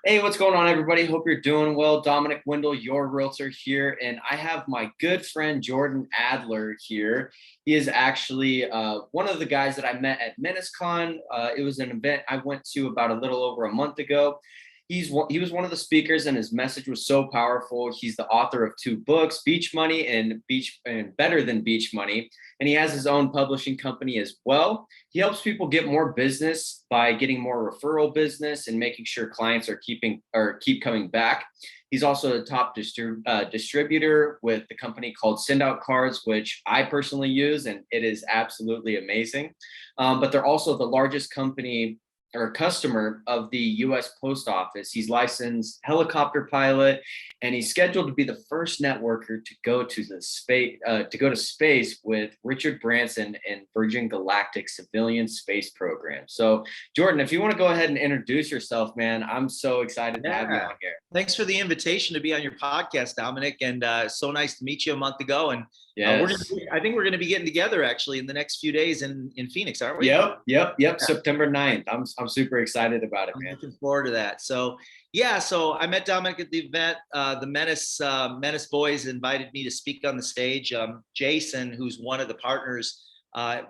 Hey, what's going on, everybody? Hope you're doing well. Dominic Wendell, your realtor here, and I have my good friend Jordan Adler here. He is actually one of the guys that I met at MenaceCon. It was an event I went to about a little over a month ago. He was one of the speakers, and his message was so powerful. He's the author of two books, Beach Money and Better Than Beach Money, and he has his own publishing company as well. He helps people get more business by getting more referral business and making sure clients are keep coming back. He's also a top distributor with the company called Send Out Cards, which I personally use, and it is absolutely amazing. But they're also the largest company or customer of the U.S. Post Office. He's licensed helicopter pilot, and he's scheduled to be the first networker to go to space with Richard Branson and Virgin Galactic civilian space program. So, Jordan, if you want to go ahead and introduce yourself, man, I'm so excited to have you on here. Thanks for the invitation to be on your podcast, Dominic, and so nice to meet you a month ago. And yes. I think we're going to be getting together actually in the next few days in Phoenix, aren't we? Yep. Yeah. September 9th. I'm super excited about it, man. I'm looking forward to that. So I met Dominic at the event. The Menace boys invited me to speak on the stage. Jason, who's one of the partners,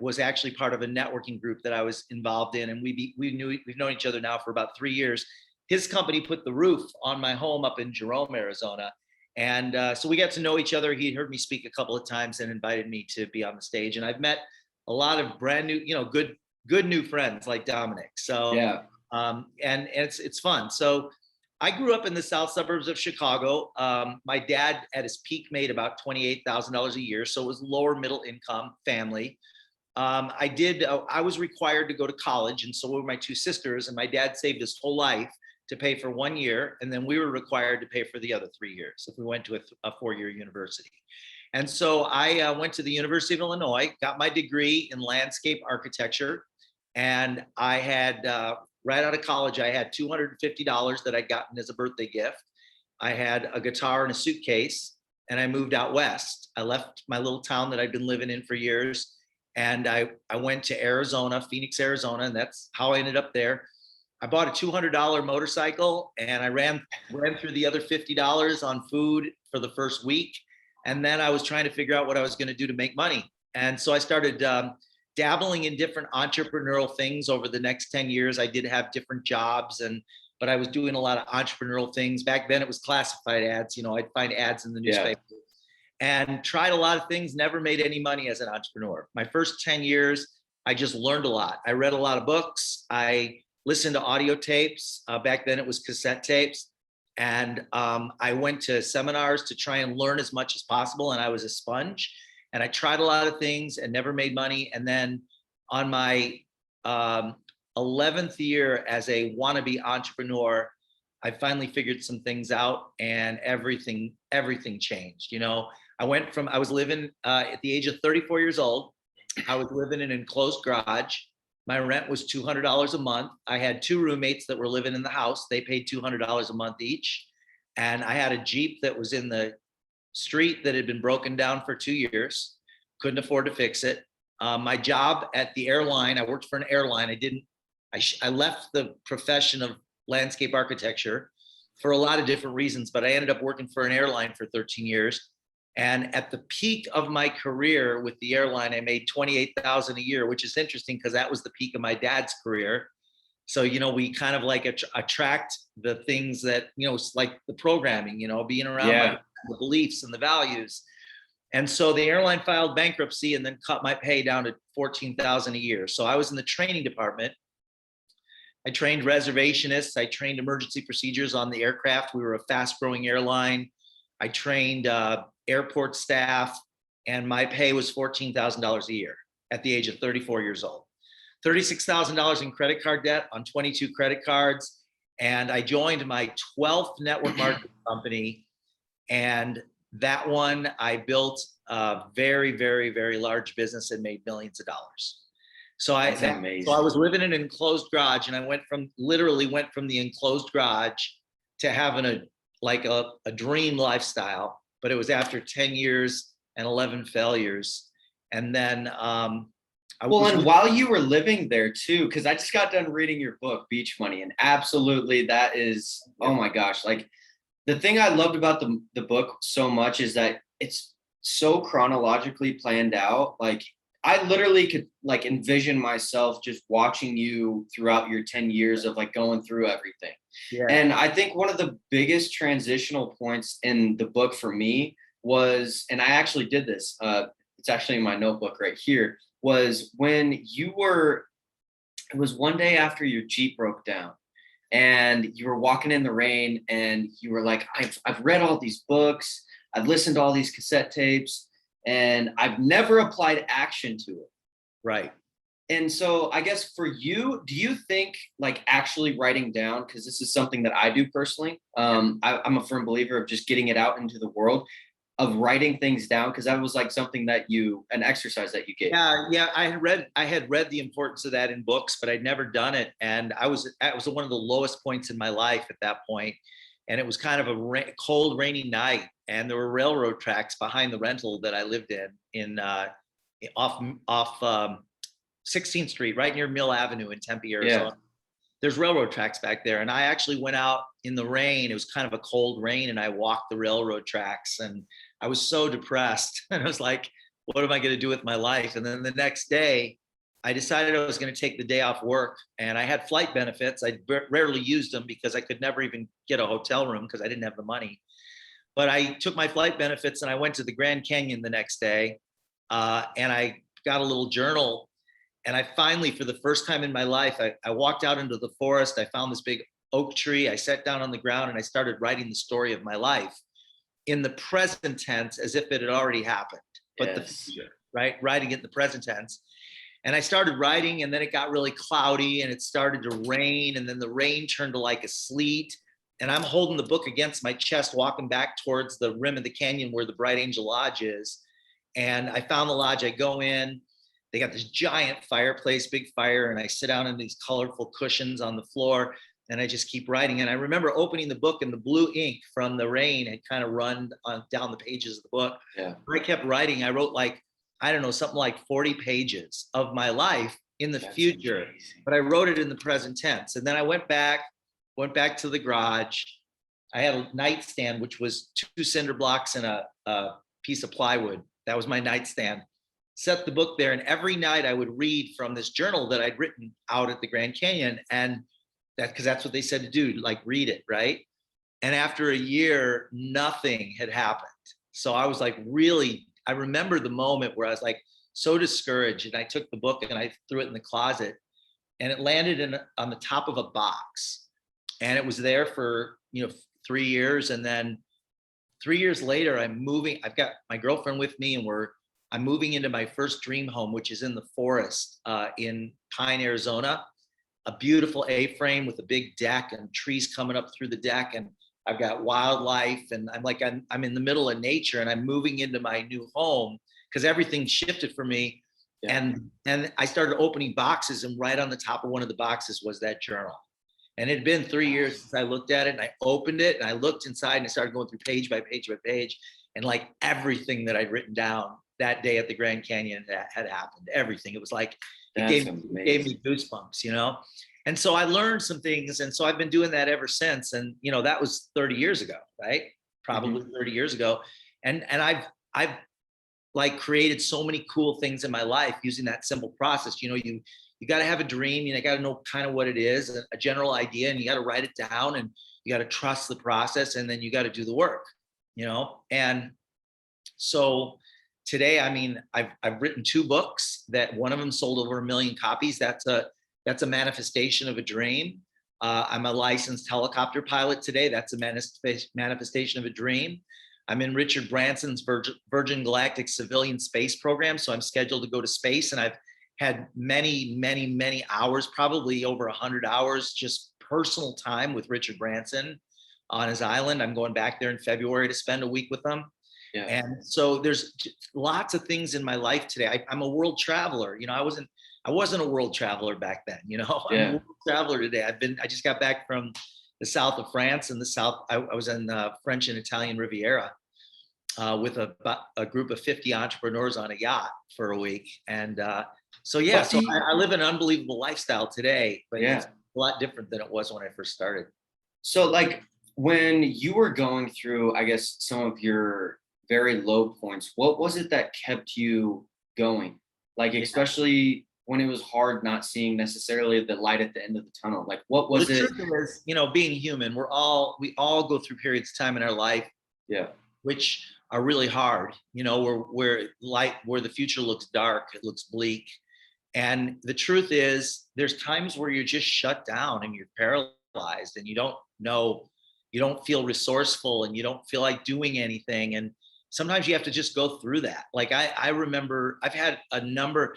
was actually part of a networking group that I was involved in, and we've known each other now for about 3 years. His company put the roof on my home up in Jerome, Arizona. And so we got to know each other. He heard me speak a couple of times and invited me to be on the stage. And I've met a lot of brand new, good new friends like Dominic. So, yeah. And it's fun. So I grew up in the south suburbs of Chicago. My dad at his peak made about $28,000 a year. So it was lower middle income family. I was required to go to college, and so were my two sisters, and my dad saved his whole life to pay for 1 year, and then we were required to pay for the other 3 years if we went to a 4-year university. And so I went to the University of Illinois, got my degree in landscape architecture, and I had, right out of college, I had $250 that I'd gotten as a birthday gift. I had a guitar and a suitcase, and I moved out west. I left my little town that I'd been living in for years, and I went to Arizona, Phoenix, Arizona, and that's how I ended up there. I bought a $200 motorcycle, and I ran through the other $50 on food for the first week. And then I was trying to figure out what I was going to do to make money. And so I started dabbling in different entrepreneurial things over the next 10 years. I did have different jobs, but I was doing a lot of entrepreneurial things. Back then it was classified ads. I'd find ads in the newspaper. And tried a lot of things, never made any money as an entrepreneur. My first 10 years, I just learned a lot. I read a lot of books. I listened to audio tapes. Back then it was cassette tapes. And I went to seminars to try and learn as much as possible. And I was a sponge. And I tried a lot of things and never made money. And then on my 11th year as a wannabe entrepreneur, I finally figured some things out, and everything changed. I was living at the age of 34 years old. I was living in an enclosed garage. My rent was $200 a month. I had 2 roommates that were living in the house. They paid $200 a month each. And I had a Jeep that was in the street that had been broken down for 2 years. Couldn't afford to fix it. My job at the airline, I worked for an airline. I left the profession of landscape architecture for a lot of different reasons, but I ended up working for an airline for 13 years. And at the peak of my career with the airline, I made $28,000 a year, which is interesting because that was the peak of my dad's career. So, we kind of like attract the things that, like the programming, being around the beliefs and the values. And so the airline filed bankruptcy and then cut my pay down to $14,000 a year. So I was in the training department. I trained reservationists. I trained emergency procedures on the aircraft. We were a fast growing airline. I trained airport staff, and my pay was $14,000 a year at the age of 34 years old. $36,000 in credit card debt on 22 credit cards. And I joined my 12th network marketing company. And that one, I built a very, very, very large business and made millions of dollars. So I was living in an enclosed garage, and I literally went from the enclosed garage to having a dream lifestyle, but it was after 10 years and 11 failures. And then I Well, was and while you were living there too, because I just got done reading your book, Beach Money, and absolutely that is, oh my gosh, like the thing I loved about the book so much is that it's so chronologically planned out. Like I literally could like envision myself just watching you throughout your 10 years of like going through everything. yeah, And I think one of the biggest transitional points in the book for me was, and I actually did this, it's actually in my notebook right here, was when you were, it was one day after your Jeep broke down and you were walking in the rain and you were like, I've read all these books, I've listened to all these cassette tapes, and I've never applied action to it. right. And so I guess for you, do you think like actually writing down, because this is something that I do personally, I'm a firm believer of just getting it out into the world, of writing things down, because that was like something that you, an exercise that you gave. Yeah. I had read the importance of that in books, but I'd never done it. And I was one of the lowest points in my life at that point. And it was kind of a cold, rainy night. And there were railroad tracks behind the rental that I lived in off 16th Street, right near Mill Avenue in Tempe, Yeah. Arizona. There's railroad tracks back there. And I actually went out in the rain. It was kind of a cold rain, and I walked the railroad tracks. And I was so depressed. And I was like, what am I going to do with my life? And then the next day, I decided I was going to take the day off work. And I had flight benefits. I rarely used them because I could never even get a hotel room because I didn't have the money. But I took my flight benefits and I went to the Grand Canyon the next day. And I got a little journal. And I finally, for the first time in my life, I walked out into the forest. I found this big oak tree. I sat down on the ground and I started writing the story of my life in the present tense as if it had already happened, but the Yes. future, right? Writing it in the present tense. And I started writing, and then it got really cloudy and it started to rain. And then the rain turned to like a sleet. And I'm holding the book against my chest, walking back towards the rim of the canyon where the Bright Angel Lodge is. And I found the lodge. I go in. They got this giant fireplace, big fire, and I sit down in these colorful cushions on the floor, and I just keep writing. And I remember opening the book, and the blue ink from the rain had kind of run down the pages of the book. Yeah. I kept writing. I wrote like, I don't know, something like 40 pages of my life in the That's future, amazing. but I wrote it in the present tense. And then I went back to the garage. I had a nightstand, which was 2 cinder blocks and a piece of plywood. That was my nightstand. Set the book there, and every night I would read from this journal that I'd written out at the Grand Canyon, and because that's what they said to do, like read it, right? And after a year, nothing had happened. So I was like, really, I remember the moment where I was like so discouraged, and I took the book and I threw it in the closet, and it landed on the top of a box, and it was there for 3 years, and then 3 years later, I'm moving. I've got my girlfriend with me, and I'm moving into my first dream home, which is in the forest in Pine, Arizona. A beautiful A-frame with a big deck and trees coming up through the deck, and I've got wildlife, and I'm in the middle of nature, and I'm moving into my new home because everything shifted for me. Yeah. And I started opening boxes, and right on the top of one of the boxes was that journal. And it had been 3 years since I looked at it, and I opened it and I looked inside and I started going through page by page by page, and like everything that I'd written down that day at the Grand Canyon had happened. Everything. It was like it gave me goosebumps, And so I learned some things, and so I've been doing that ever since. And that was 30 years ago, right? Probably 30 years ago. And I've like created so many cool things in my life using that simple process. You got to have a dream, you got to know kind of what it is, a general idea, and you got to write it down, and you got to trust the process, and then you got to do the work, And so today, I mean, I've written 2 books that one of them sold over 1 million copies. That's a manifestation of a dream. I'm a licensed helicopter pilot today. That's a manifestation of a dream. I'm in Richard Branson's Virgin Galactic Civilian Space Program. So I'm scheduled to go to space, and I've had many, many, many hours, probably over 100 hours, just personal time with Richard Branson on his island. I'm going back there in February to spend a week with him. Yeah. And so there's lots of things in my life today. I'm a world traveler. I wasn't a world traveler back then. I'm a world traveler today. I just got back from the south of France and the south. I was in the French and Italian Riviera with a group of 50 entrepreneurs on a yacht for a week. And So yeah, What do so you, I live an unbelievable lifestyle today, but it's yeah. a lot different than it was when I first started. So like when you were going through, I guess, some of your very low points, what was it that kept you going? Like, Yeah. especially when it was hard not seeing necessarily the light at the end of the tunnel. Like, what Well, was the it? truth is, being human, we all go through periods of time in our life Yeah. which are really hard. Where the future looks dark, it looks bleak. And the truth is, there's times where you're just shut down and you're paralyzed and you don't know, you don't feel resourceful and you don't feel like doing anything. And sometimes you have to just go through that. Like I remember I've had a number,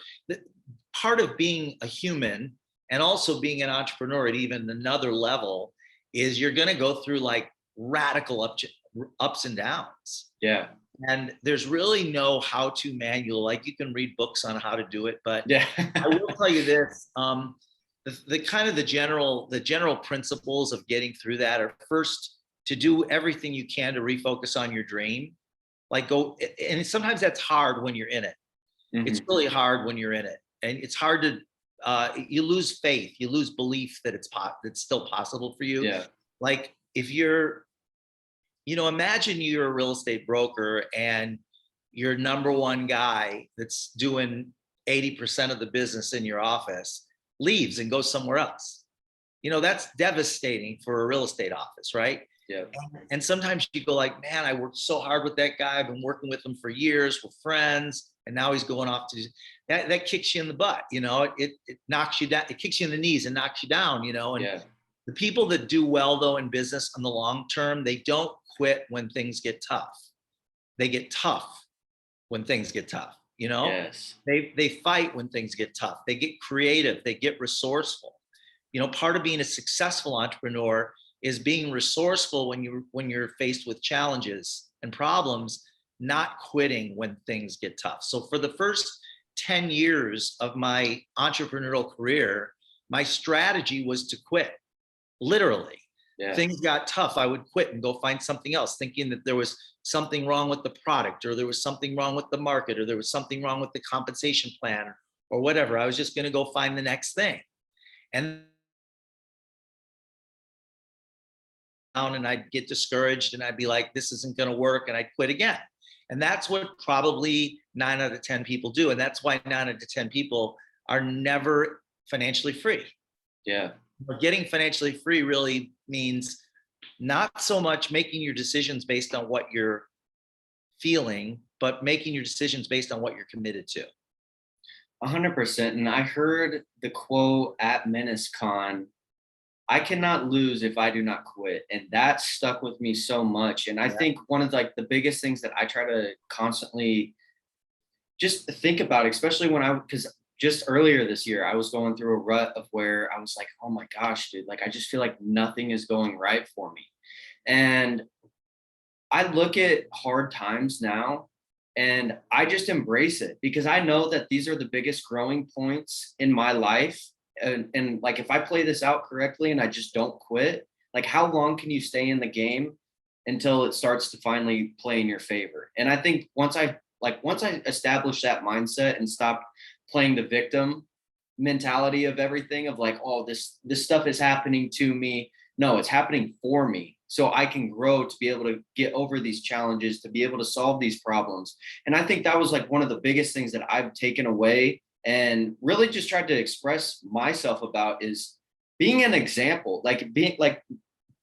part of being a human and also being an entrepreneur at even another level is you're going to go through like radical ups and downs. Yeah. And there's really no how-to manual. Like you can read books on how to do it, but Yeah. I will tell you this: the kind of the general principles of getting through that are first to do everything you can to refocus on your dream. Like go, and sometimes that's hard when you're in it. It's Mhm. really hard when you're in it, and it's hard to. You lose faith, you lose belief that it's still possible for you. Yeah. Like if you're imagine you're a real estate broker and your number one guy that's doing 80% of the business in your office leaves and goes somewhere else. That's devastating for a real estate office, right? Yeah. And sometimes you go like, man, I worked so hard with that guy. I've been working with him for years. We're friends. And now he's going off to that kicks you in the butt. It knocks you down. It kicks you in the knees and knocks you down, and Yeah. the people that do well though in business on the long term, they don't quit when things get tough. They get tough when things get tough. Yes. They fight when things get tough. They get creative. They get resourceful. Part of being a successful entrepreneur is being resourceful when you're faced with challenges and problems, not quitting when things get tough. So for the first 10 years of my entrepreneurial career, my strategy was to quit. Literally, Yeah. things got tough, I would quit and go find something else, thinking that there was something wrong with the product, or there was something wrong with the market, or there was something wrong with the compensation plan, or whatever. I was just going to go find the next thing. And I'd get discouraged and I'd be like, this isn't going to work. And I'd quit again. And that's what probably 9 out of 10 people do. And that's why 9 out of 10 people are never financially free. Yeah. But getting financially free really means not so much making your decisions based on what you're feeling, but making your decisions based on what you're committed to. 100%. And I heard the quote at MenaceCon, I cannot lose if I do not quit. And that stuck with me so much. And I Yeah. think one of like the biggest things that I try to constantly just think about, especially because just earlier this year, I was going through a rut of where I was like, oh my gosh, dude, like I just feel like nothing is going right for me. And I look at hard times now and I just embrace it because I know that these are the biggest growing points in my life. And like if I play this out correctly and I just don't quit, like how long can you stay in the game until it starts to finally play in your favor? And I think once I established that mindset and stopped playing the victim mentality of everything of like, oh, this stuff is happening to me. No, it's happening for me. So I can grow to be able to get over these challenges, to be able to solve these problems. And I think that was like one of the biggest things that I've taken away and really just tried to express myself about is being an example,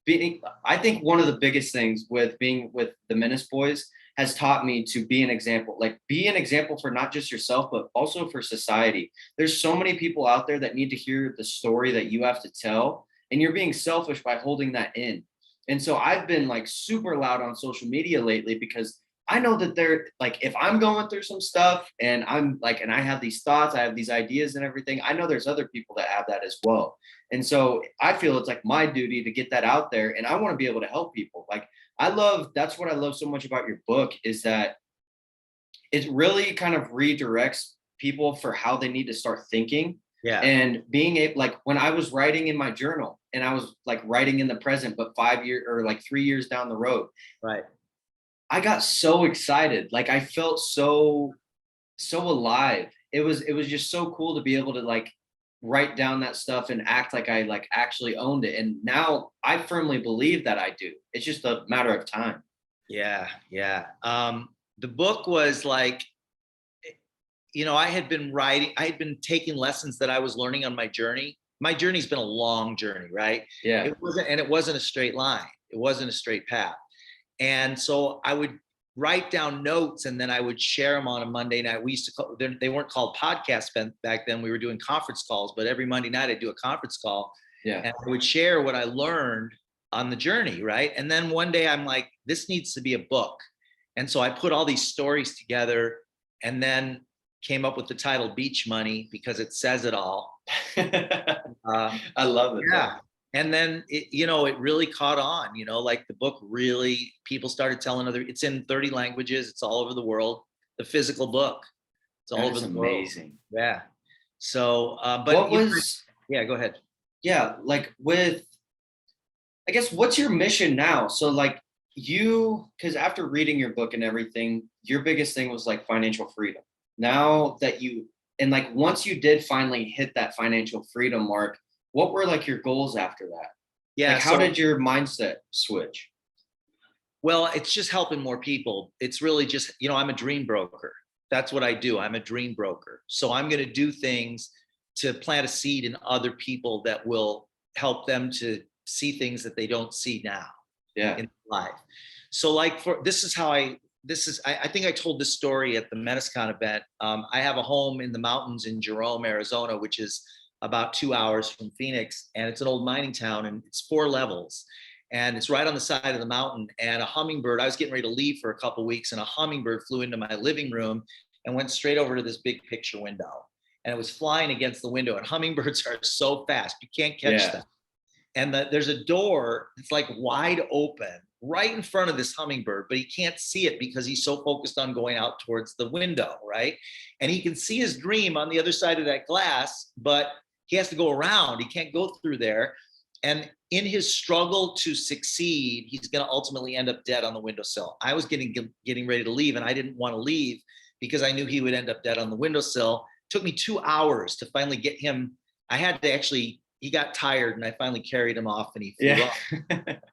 being, I think one of the biggest things with being with the Menace Boys has taught me to be an example, like be an example for not just yourself, but also for society. There's so many people out there that need to hear the story that you have to tell, and you're being selfish by holding that in. And so I've been like super loud on social media lately because I know that they're like, if I'm going through some stuff and I'm like, and I have these thoughts, I have these ideas and everything, I know there's other people that have that as well. And so I feel it's like my duty to get that out there. And I want to be able to help people. Like, that's what I love so much about your book is that it really kind of redirects people for how they need to start thinking Yeah. and being able, like when I was writing in my journal and I was like writing in the present, but 5 years or like 3 years down the road, Right. I got so excited. Like I felt so alive. it was just so cool to be able to like write down that stuff and act like I like actually owned it. And now I firmly believe that I do. It's just a matter of time. Yeah, yeah. The book was like, I had been writing, I had been taking lessons that I was learning on my journey. My journey's been a long journey, right? Yeah. It wasn't a straight line. It wasn't a straight path. And so I would write down notes and then I would share them on a Monday night. We used to call, they weren't called podcasts back then. We were doing conference calls, but every Monday night I'd do a conference call Yeah. and I would share what I learned on the journey, right? And then one day I'm like, this needs to be a book. And so I put all these stories together and then came up with the title Beach Money because it says it all. I love it. Yeah. And then it really caught on, like the book really, people started telling it's in 30 languages. It's all over the world. The physical book. It's all over the world. Amazing. Yeah. So, but what was, yeah, go ahead. yeah, like with, I guess, what's your mission now? So like because after reading your book and everything, your biggest thing was like financial freedom. Now that and like once you did finally hit that financial freedom mark, what were like your goals after that? Yeah. Like how did your mindset switch? Well, it's just helping more people. It's really just, I'm a dream broker. That's what I do. I'm a dream broker. So I'm going to do things to plant a seed in other people that will help them to see things that they don't see now in life. So like I think I told this story at the Meniscon event. I have a home in the mountains in Jerome, Arizona, which is about 2 hours from Phoenix. And it's an old mining town and it's 4 levels. And it's right on the side of the mountain. And a hummingbird, I was getting ready to leave for a couple of weeks and a hummingbird flew into my living room and went straight over to this big picture window. And it was flying against the window. And hummingbirds are so fast, you can't catch them. And there's a door that's like wide open right in front of this hummingbird, but he can't see it because he's so focused on going out towards the window, right? And he can see his dream on the other side of that glass, but he has to go around. He can't go through there. And in his struggle to succeed, he's going to ultimately end up dead on the windowsill. I was getting ready to leave, and I didn't want to leave because I knew he would end up dead on the windowsill. It took me 2 hours to finally get him. I had to actually, he got tired, and I finally carried him off, and he flew off.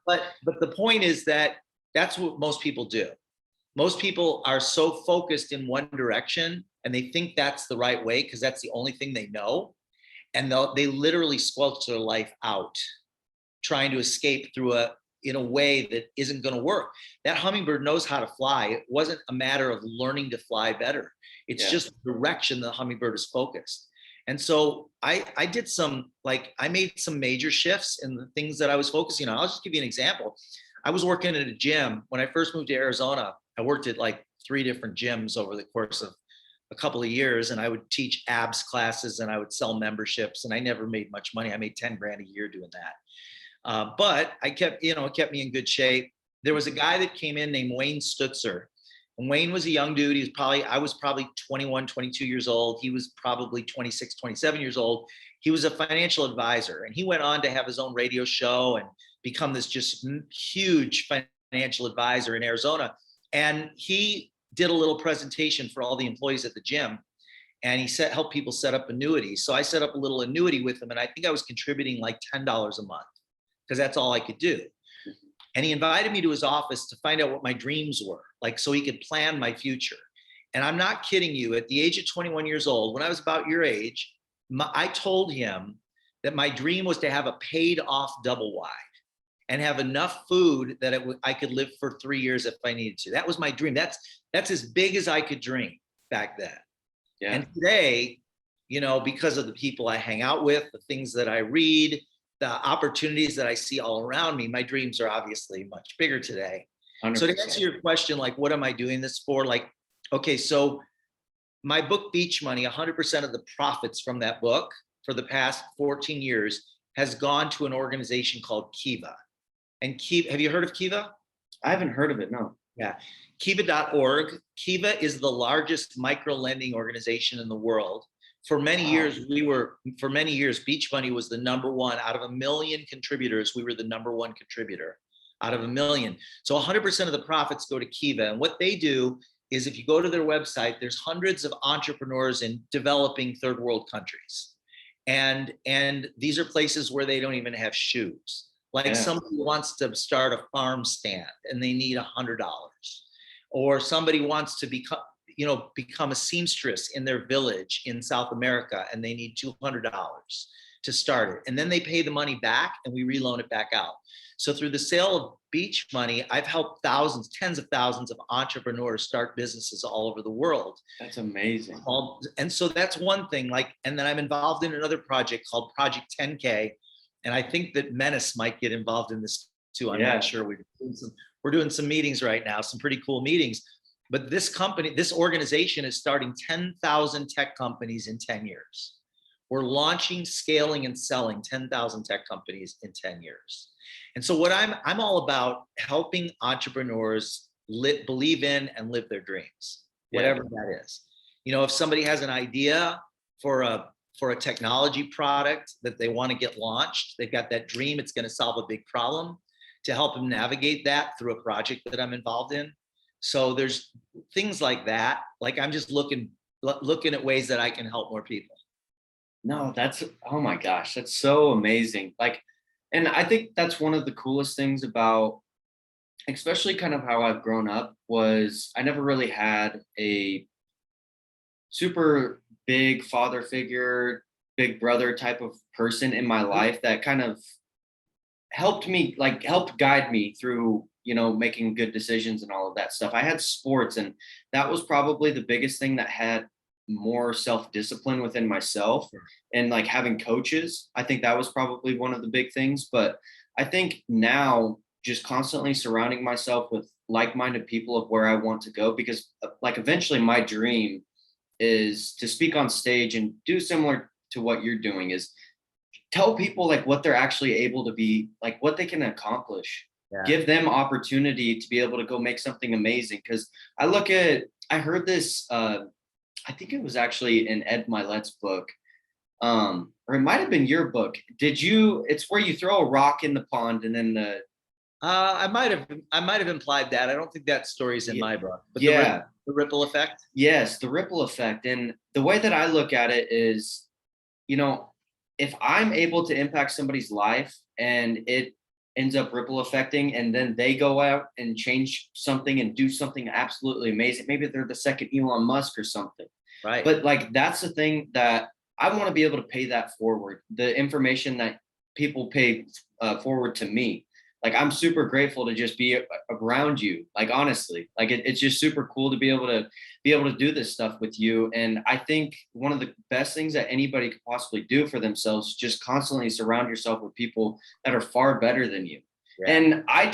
But the point is that that's what most people do. Most people are so focused in one direction, and they think that's the right way because that's the only thing they know. And they literally squelch their life out trying to escape in a way that isn't going to work. That hummingbird knows how to fly. It wasn't a matter of learning to fly better. It's just the direction the hummingbird is focused. And so I made some major shifts in the things that I was focusing on. I'll just give you an example. I was working at a gym. When I first moved to Arizona, I worked at like 3 different gyms over the course of a couple of years, and I would teach abs classes and I would sell memberships, and I never made much money. I made 10 grand a year doing that. But I kept, it kept me in good shape. There was a guy that came in named Wayne Stutzer. And Wayne was a young dude. I was probably 21, 22 years old. He was probably 26, 27 years old. He was a financial advisor, and he went on to have his own radio show and become this just huge financial advisor in Arizona. And he did a little presentation for all the employees at the gym, and he helped people set up annuities. So I set up a little annuity with him, and I think I was contributing like $10 a month because that's all I could do. And he invited me to his office to find out what my dreams were, like so he could plan my future. And I'm not kidding you, at the age of 21 years old, when I was about your age, I told him that my dream was to have a paid off double wide and have enough food that I could live for 3 years if I needed to. That was my dream. That's as big as I could dream back then. Yeah. And today, because of the people I hang out with, the things that I read, the opportunities that I see all around me, my dreams are obviously much bigger today. 100%. So to answer your question, like, what am I doing this for? Like, okay, so my book, Beach Money, 100% of the profits from that book for the past 14 years has gone to an organization called Kiva. And Kiva, have you heard of Kiva? I haven't heard of it, no. Yeah, Kiva.org. Kiva is the largest micro lending organization in the world. For many years, Beach Money was the number one out of 1 million contributors. We were the number one contributor out of 1 million. So 100% of the profits go to Kiva. And what they do is if you go to their website, there's hundreds of entrepreneurs in developing third world countries. And these are places where they don't even have shoes. Like somebody wants to start a farm stand and they need $100, or somebody wants to become a seamstress in their village in South America and they need $200 to start it. And then they pay the money back and we reloan it back out. So through the sale of beach money, I've helped thousands, tens of thousands of entrepreneurs start businesses all over the world. That's amazing. And so that's one thing. And then I'm involved in another project called Project 10K. And I think that Menace might get involved in this too. I'm not sure. We're doing some meetings right now, some pretty cool meetings. But this organization is starting 10,000 tech companies in 10 years. We're launching, scaling, and selling 10,000 tech companies in 10 years. And so what I'm all about helping entrepreneurs believe in and live their dreams, whatever that is. If somebody has an idea for a technology product that they want to get launched, they've got that dream, it's going to solve a big problem, to help them navigate that through a project that I'm involved in. So there's things like that. Like I'm just looking at ways that I can help more people. No, oh my gosh, that's so amazing. And I think that's one of the coolest things about, especially kind of how I've grown up, was I never really had a super big father figure, big brother type of person in my life that kind of helped guide me through, making good decisions and all of that stuff. I had sports, and that was probably the biggest thing that had more self-discipline within myself, and having coaches. I think that was probably one of the big things. But I think now just constantly surrounding myself with like-minded people of where I want to go, because eventually my dream is to speak on stage and do similar to what you're doing, is tell people what they're actually able to be, what they can accomplish. Give them opportunity to be able to go make something amazing. Because I heard this, I think it was actually in Ed Milet's book, or it might have been your book. It's where you throw a rock in the pond and then I might have implied that. I don't think that story's in my book. But the ripple effect. Yes, the ripple effect. And the way that I look at it is, if I'm able to impact somebody's life and it ends up ripple affecting, and then they go out and change something and do something absolutely amazing. Maybe they're the second Elon Musk or something. Right. But that's the thing that I want to be able to pay that forward. The information that people pay forward to me. I'm super grateful to just be around you. Honestly, it's just super cool to be able to do this stuff with you. And I think one of the best things that anybody could possibly do for themselves is just constantly surround yourself with people that are far better than you. Yeah. And I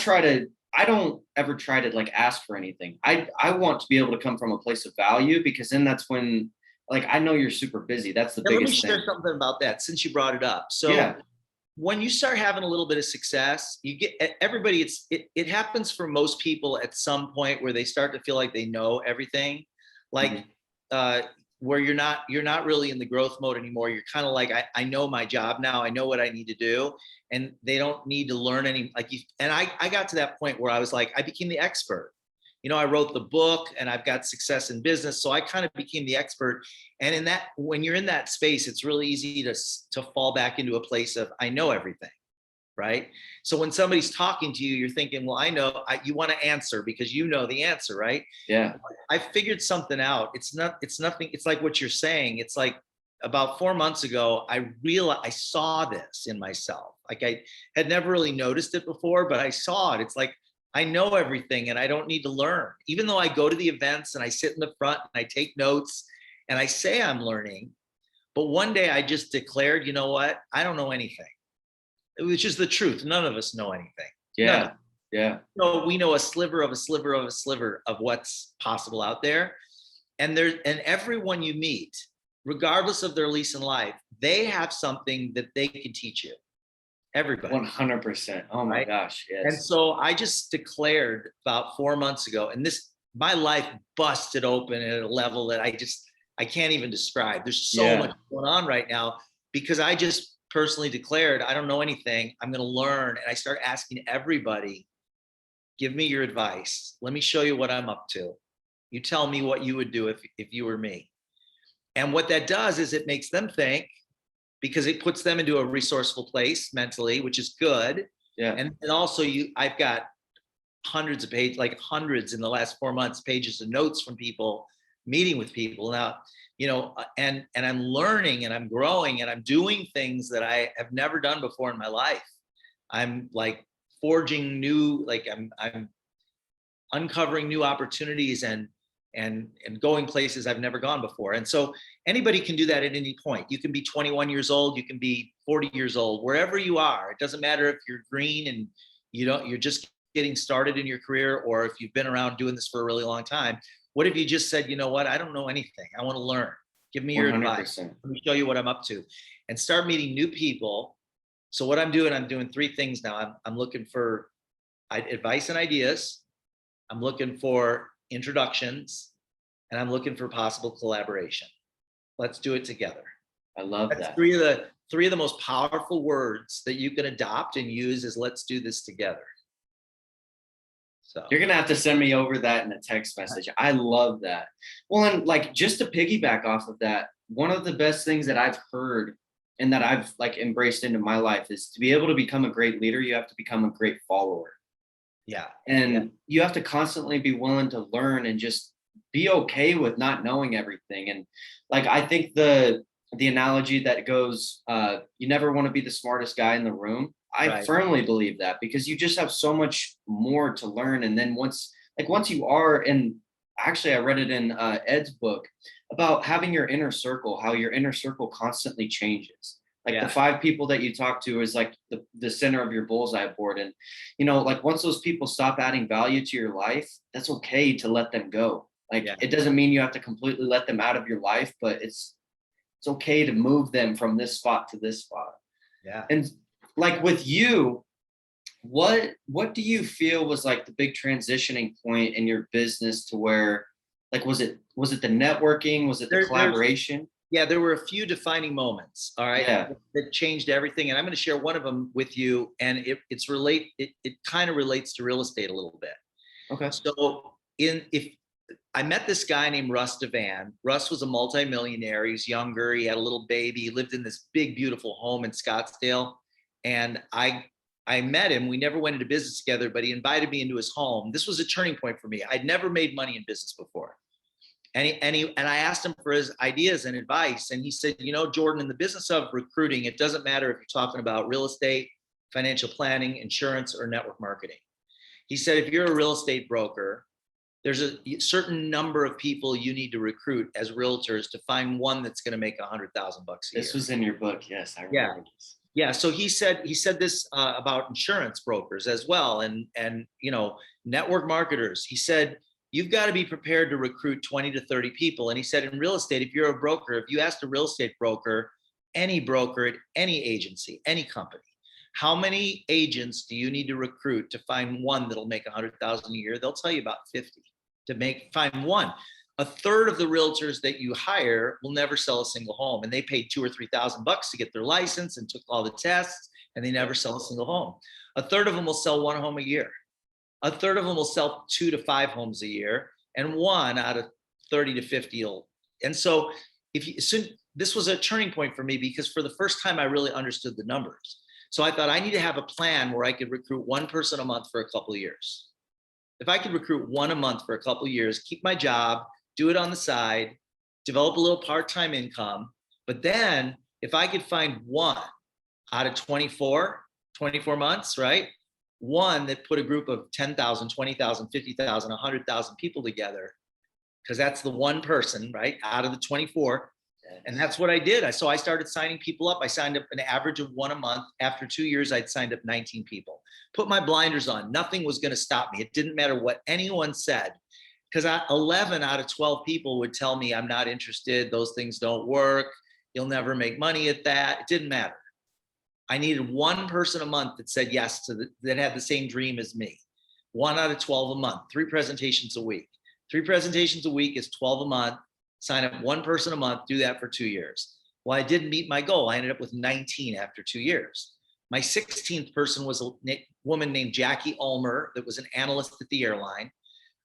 don't ever try to ask for anything. I want to be able to come from a place of value, because then that's when, I know you're super busy. That's the biggest thing. Let me share something about that since you brought it up. So when you start having a little bit of success, you get everybody. It happens for most people at some point where they start to feel like they know everything, where you're not really in the growth mode anymore. You're kind of I know my job now. I know what I need to do, and they don't need to learn any. And I got to that point where I was I became the expert. I wrote the book and I've got success in business. So I kind of became the expert. And when you're in that space, it's really easy to fall back into a place of, I know everything, right? So when somebody's talking to you, you're thinking, well, you want to answer because you know the answer, right? Yeah. I figured something out. It's nothing. It's like what you're saying. It's about 4 months ago, I realized I saw this in myself. I had never really noticed it before, but I saw it. It's I know everything and I don't need to learn. Even though I go to the events and I sit in the front and I take notes and I say I'm learning, but one day I just declared, you know what? I don't know anything. It was just the truth. None of us know anything. Yeah. Yeah. So we know a sliver of a sliver of a sliver of what's possible out there. And everyone you meet, regardless of their lease in life, they have something that they can teach you. Everybody. 100%. Oh my gosh. Yes. And so I just declared about 4 months ago, and my life busted open at a level that I can't even describe. There's so much going on right now because I just personally declared, I don't know anything. I'm going to learn. And I start asking everybody, give me your advice. Let me show you what I'm up to. You tell me what you would do if you were me. And what that does is it makes them think, because it puts them into a resourceful place mentally, which is good. Yeah. And also I've got hundreds of pages, like hundreds in the last 4 months, pages of notes from people, meeting with people now, and I'm learning and I'm growing and I'm doing things that I have never done before in my life. I'm like forging new, like I'm uncovering new opportunities and going places I've never gone before. And so anybody can do that at any point. You can be 21 years old, you can be 40 years old, wherever you are. It doesn't matter if you're green and you're just getting started in your career, or if you've been around doing this for a really long time. What if you just said, you know what, I don't know anything, I want to learn. Give me your 100%. advice. Let me show you what I'm up to, and start meeting new people. So what I'm doing 3 things now. I'm looking for advice and ideas. I'm looking for introductions, and I'm looking for possible collaboration. Let's do it together. I love That's that. three of the most powerful words that you can adopt and use is let's do this together. So You're gonna have to send me over that in a text message. I love that. Well, and like just to piggyback off of that, one of the best things that I've heard and that I've like embraced into my life is to be able to become a great leader, you have to become a great follower. yeah. And you have to constantly be willing to learn and just be okay with not knowing everything. And like I think the analogy that goes, you never want to be the smartest guy in the room. I Right. firmly believe that, because you just have so much more to learn. And then once you are, and actually I read it in Ed's book about having your inner circle, how your inner circle constantly changes. Like Yeah. the 5 people that you talk to is like the center of your bullseye board. And, like once those people stop adding value to your life, that's okay to let them go. Like Yeah. it doesn't mean you have to completely let them out of your life, but it's okay to move them from this spot to this spot. Yeah. And like with you, what do you feel was like the big transitioning point in your business to where, like, was it the networking? Was it the collaboration? Yeah, there were a few defining moments, all right, Yeah. that changed everything. And I'm going to share one of them with you. And it kind of relates to real estate a little bit. Okay. So if I met this guy named Russ Devan. Russ was a multimillionaire. He's younger. He had a little baby. He lived in this big, beautiful home in Scottsdale. And I met him. We never went into business together, but he invited me into his home. This was a turning point for me. I'd never made money in business before. And I asked him for his ideas and advice. And he said, Jordan, in the business of recruiting, it doesn't matter if you're talking about real estate, financial planning, insurance, or network marketing. He said, if you're a real estate broker, there's a certain number of people you need to recruit as realtors to find one that's going to make $100,000 a year. This was in your book. Yes, I remember this. Yeah. So he said this about insurance brokers as well. And network marketers. He said, you've got to be prepared to recruit 20 to 30 people. And he said, in real estate, if you're a broker, if you asked a real estate broker at any agency, any company, how many agents do you need to recruit to find one that'll make $100,000 a year? They'll tell you about 50 to find one. A third of the realtors that you hire will never sell a single home, and they paid $2,000 or $3,000 to get their license and took all the tests, and they never sell a single home. A third of them will sell 1 home a year. A third of them will sell 2 to 5 homes a year, and 1 out of 30 to 50 will. And so this was a turning point for me, because for the first time I really understood the numbers. So I thought I need to have a plan where I could recruit 1 person a month for a couple of years. If I could recruit 1 a month for a couple of years, keep my job, do it on the side, develop a little part-time income. But then if I could find 1 out of 24 months, right? 1 that put a group of 10,000, 20,000, 50,000, 100,000 people together, because that's the 1 person, right? Out of the 24. And that's what I did. So I started signing people up. I signed up an average of 1 a month. After 2 years, I'd signed up 19 people. Put my blinders on. Nothing was going to stop me. It didn't matter what anyone said, because 11 out of 12 people would tell me, I'm not interested. Those things don't work. You'll never make money at that. It didn't matter. I needed 1 person a month that said yes that had the same dream as me. 1 out of 12 a month, 3 presentations a week. 3 presentations a week is 12 a month. Sign up 1 person a month, do that for 2 years. Well, I didn't meet my goal. I ended up with 19 after 2 years. My 16th person was a woman named Jackie Ulmer that was an analyst at the airline.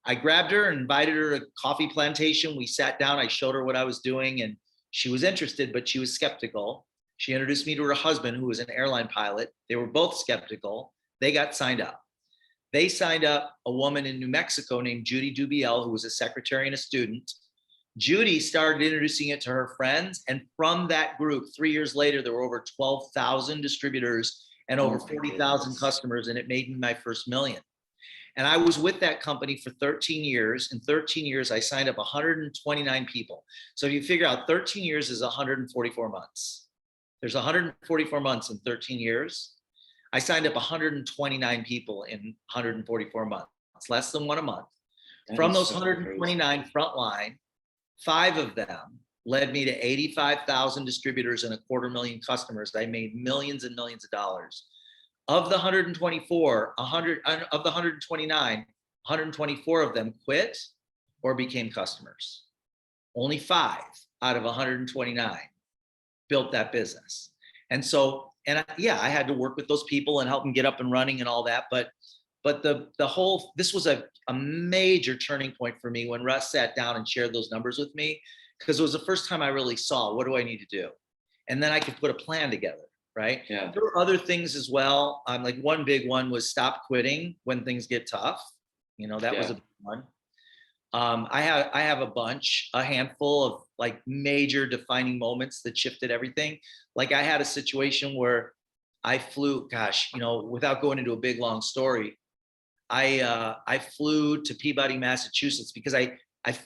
I grabbed her and invited her to coffee plantation. We sat down, I showed her what I was doing, and she was interested, but she was skeptical. She introduced me to her husband, who was an airline pilot. They were both skeptical. They got signed up. They signed up a woman in New Mexico named Judy Dubiel, who was a secretary and a student. Judy started introducing it to her friends. And from that group, 3 years later, there were over 12,000 distributors and over 40,000 customers. And it made me my first million. And I was with that company for 13 years. In 13 years, I signed up 129 people. So if you figure out 13 years is 144 months. There's 144 months in 13 years. I signed up 129 people in 144 months, less than one a month. From those 129 frontline, 5 of them led me to 85,000 distributors and 250,000 customers. I made millions and millions of dollars. Of the 124, 100 of the 129, 124 of them quit or became customers. Only 5 out of 129 built that business. And so, I had to work with those people and help them get up and running and all that. But this was a major turning point for me when Russ sat down and shared those numbers with me, because it was the first time I really saw, what do I need to do? And then I could put a plan together, right? Yeah. There were other things as well. Like one big one was stop quitting when things get tough. That was a big one. I have a handful of like major defining moments that shifted everything. Like I had a situation where I flew, without going into a big long story, I flew to Peabody, Massachusetts, because I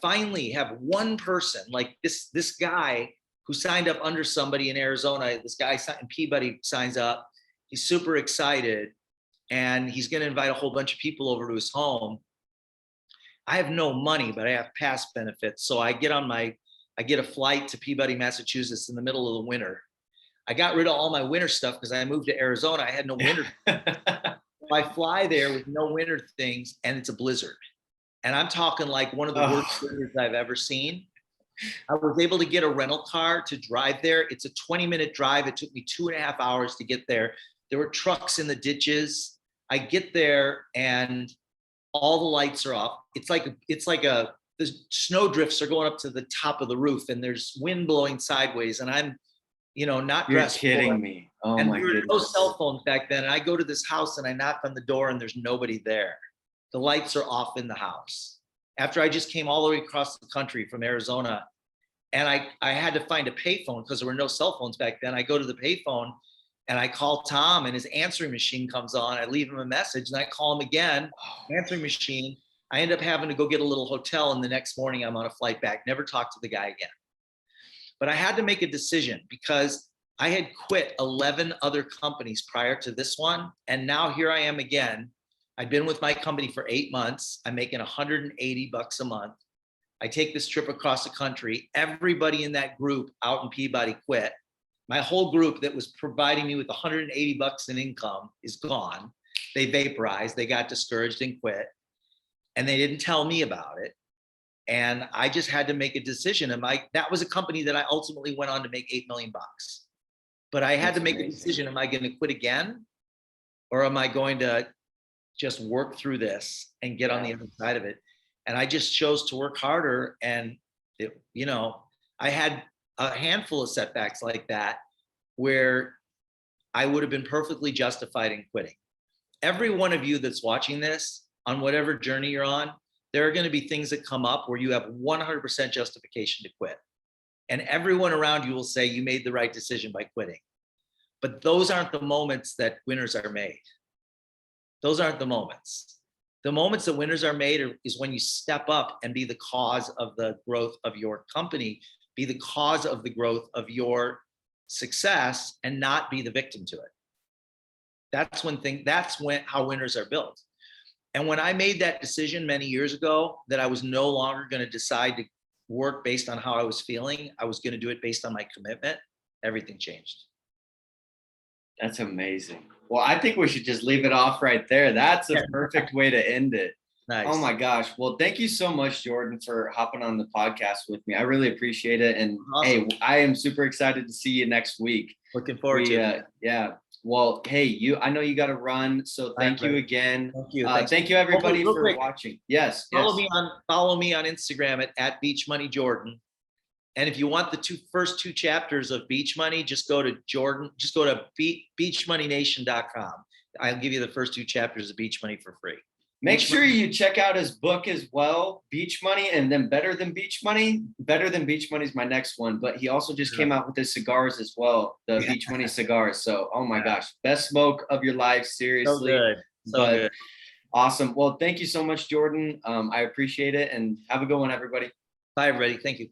finally have one person, like this guy who signed up under somebody in Arizona. This guy in Peabody signs up. He's super excited, and he's going to invite a whole bunch of people over to his home. I have no money, but I have pass benefits. So I get a flight to Peabody, Massachusetts in the middle of the winter. I got rid of all my winter stuff because I moved to Arizona. I had no winter. I fly there with no winter things, and it's a blizzard. And I'm talking like one of the worst blizzards I've ever seen. I was able to get a rental car to drive there. It's a 20-minute drive. It took me 2.5 hours to get there. There were trucks in the ditches. I get there and all the lights are off. It's like the snow drifts are going up to the top of the roof, and there's wind blowing sideways, and I'm, not dressed. You're kidding me. Oh and my there were goodness. no cell phones back then. And I go to this house and I knock on the door and there's nobody there. The lights are off in the house. After I just came all the way across the country from Arizona, and I had to find a payphone because there were no cell phones back then. I go to the payphone and I call Tom, and his answering machine comes on. I leave him a message and I call him again, answering machine. I end up having to go get a little hotel, and the next morning I'm on a flight back, never talked to the guy again. But I had to make a decision because I had quit 11 other companies prior to this one. And now here I am again. I've been with my company for 8 months. I'm making $180 a month. I take this trip across the country. Everybody in that group out in Peabody quit. My whole group that was providing me with $180 in income is gone. They vaporized, they got discouraged and quit. And they didn't tell me about it. And I just had to make a decision. And that was a company that I ultimately went on to make $8 million. But I had to make a decision. Am I going to quit again? Or am I going to just work through this and get on the other side of it? And I just chose to work harder. And, I had a handful of setbacks like that where I would have been perfectly justified in quitting. Every one of you that's watching this, on whatever journey you're on, there are going to be things that come up where you have 100% justification to quit. And everyone around you will say you made the right decision by quitting. But those aren't the moments that winners are made. Those aren't the moments. The moments that winners are made is when you step up and be the cause of the growth of your company, be the cause of the growth of your success, and not be the victim to it. That's how winners are built. And when I made that decision many years ago that I was no longer going to decide to work based on how I was feeling, I was going to do it based on my commitment, everything changed. That's amazing. Well, I think we should just leave it off right there. That's a perfect way to end it. Nice. Oh my gosh. Well, thank you so much, Jordan, for hopping on the podcast with me. I really appreciate it. And awesome. Hey, I am super excited to see you next week. Looking forward to it. Yeah. Well, hey, I know you got to run, so thank you again. Thank you. Thanks. Thank you everybody Real for quick, watching. Yes, follow yes. me on Instagram at Beach Money Jordan. And if you want the first two chapters of Beach Money, just go to beachmoneynation.com. I'll give you the first two chapters of Beach Money for free. Make sure you check out his book as well, Beach Money, and then Better Than Beach Money. Better Than Beach Money is my next one, but he also just came out with his cigars as well, the Beach Money cigars. So, oh my gosh, best smoke of your life, seriously. So good. So good. Awesome. Well, thank you so much, Jordan. I appreciate it, and have a good one, everybody. Bye, everybody. Thank you.